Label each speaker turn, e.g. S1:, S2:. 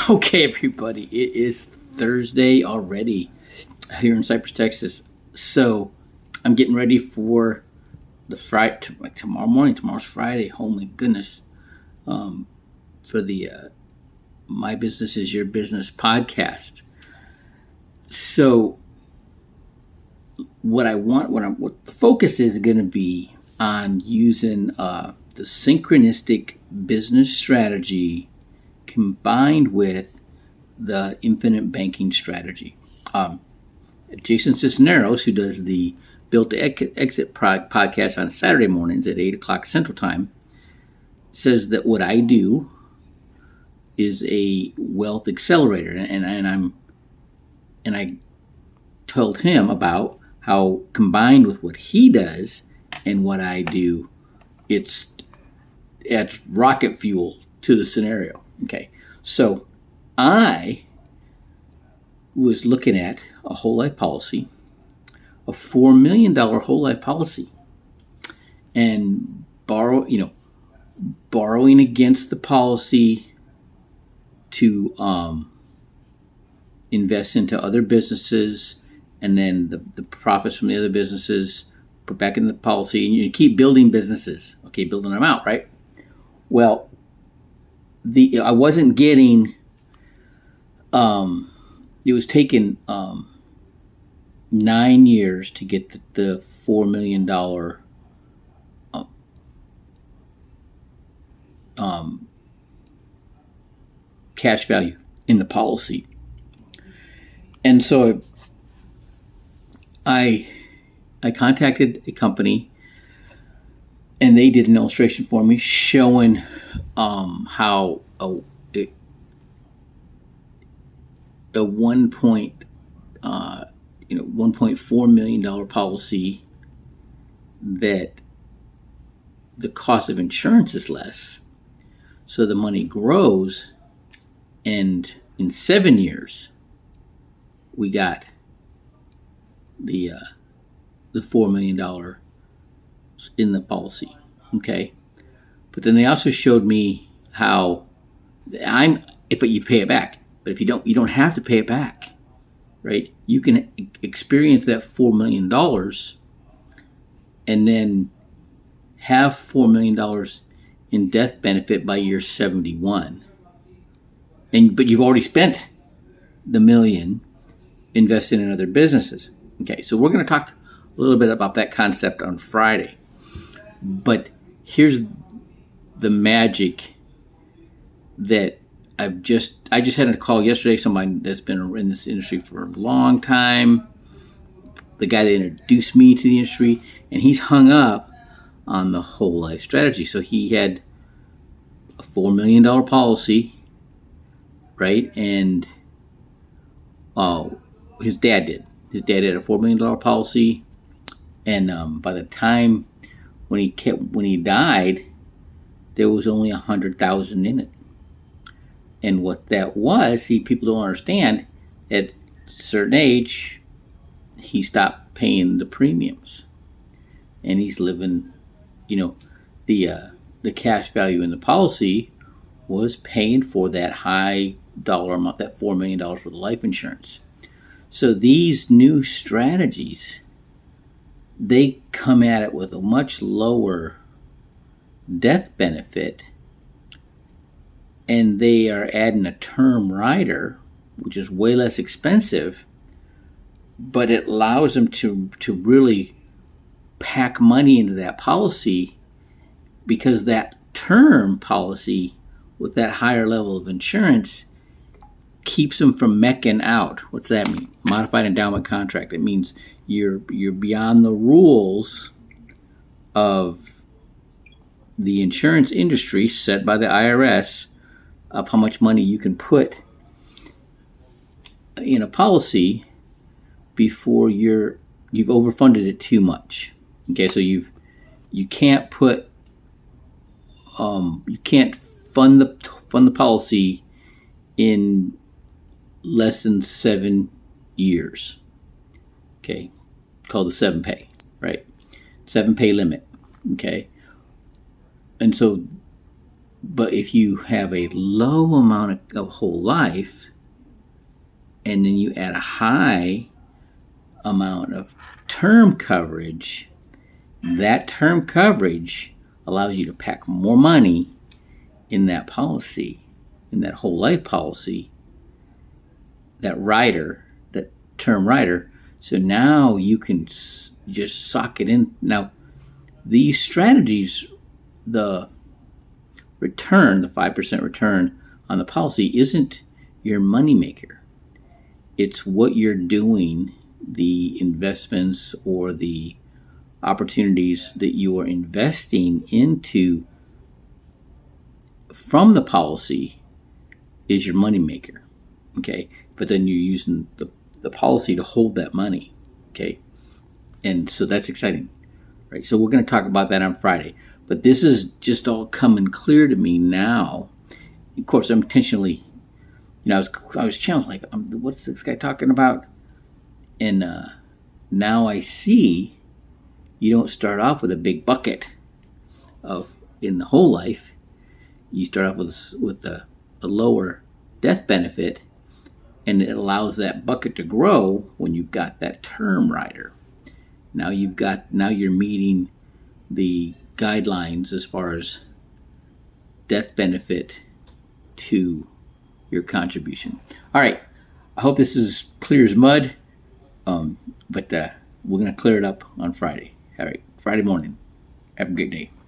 S1: Okay, everybody, it is Thursday already here in Cypress, Texas. So I'm getting ready for the Friday, tomorrow morning. Tomorrow's Friday. Oh my goodness. For the My Business is Your Business podcast. So what the focus is going to be on using the synchronistic business strategy combined with the infinite banking strategy. Jason Cisneros, who does the Built to Exit podcast on Saturday mornings at 8 o'clock Central Time, says that what I do is a wealth accelerator, and I told him about how combined with what he does and what I do, it adds rocket fuel to the scenario. Okay, so I was looking at a whole life policy, a $4 million whole life policy, and borrowing against the policy to invest into other businesses, and then the profits from the other businesses put back in the policy, and you keep building businesses, okay, building them out, right? Well, I wasn't getting. It was taking 9 years to get the $4 million cash value in the policy. And so I contacted a company, and they did an illustration for me showing how a 1.4 million dollar policy, that the cost of insurance is less, so the money grows, and in 7 years we got the $4 million in the policy. Okay, but then they also showed me how if you pay it back. But if you don't have to pay it back, right? You can experience that $4 million and then have $4 million in death benefit by year 71. But you've already spent the $1 million investing in other businesses. Okay, so we're going to talk a little bit about that concept on Friday. But here's the magic that I just had a call yesterday. Somebody that's been in this industry for a long time, the guy that introduced me to the industry, and he's hung up on the whole life strategy. So he had a $4 million policy, right? And his dad did. His dad had a $4 million policy, and by the time when he died, there was only $100,000 in it. And what that was, people don't understand, at a certain age, he stopped paying the premiums. And he's living, the cash value in the policy was paying for that high dollar amount, that $4 million worth of life insurance. So these new strategies, they come at it with a much lower death benefit, and they are adding a term rider, which is way less expensive, but it allows them to really pack money into that policy, because that term policy with that higher level of insurance keeps them from mecking out. What's that mean? Modified endowment contract. It means you're beyond the rules of the insurance industry set by the IRS of how much money you can put in a policy before you've overfunded it too much. Okay, so you can't put you can't fund the policy in less than 7 years. Okay, called the 7-pay, right? 7-pay limit. Okay, and so But if you have a low amount of whole life, and then you add a high amount of term coverage, that term coverage allows you to pack more money in that policy, in that whole life policy, that rider, that term rider. So now you can just sock it in. Now, these strategies, the return, the 5% return on the policy, isn't your moneymaker. It's what you're doing, the investments or the opportunities that you are investing into from the policy is your moneymaker. Okay. But then you're using the policy to hold that money. Okay. And so that's exciting. Right. So we're going to talk about that on Friday. But this is just all coming clear to me now. Of course, I'm intentionally, I was challenged, like, what's this guy talking about? And now I see you don't start off with a big bucket in the whole life. You start off with a lower death benefit, and it allows that bucket to grow when you've got that term rider. Now you're meeting the guidelines as far as death benefit to your contribution. All right, I hope this is clear as mud, but we're going to clear it up on Friday. All right, Friday morning. Have a great day.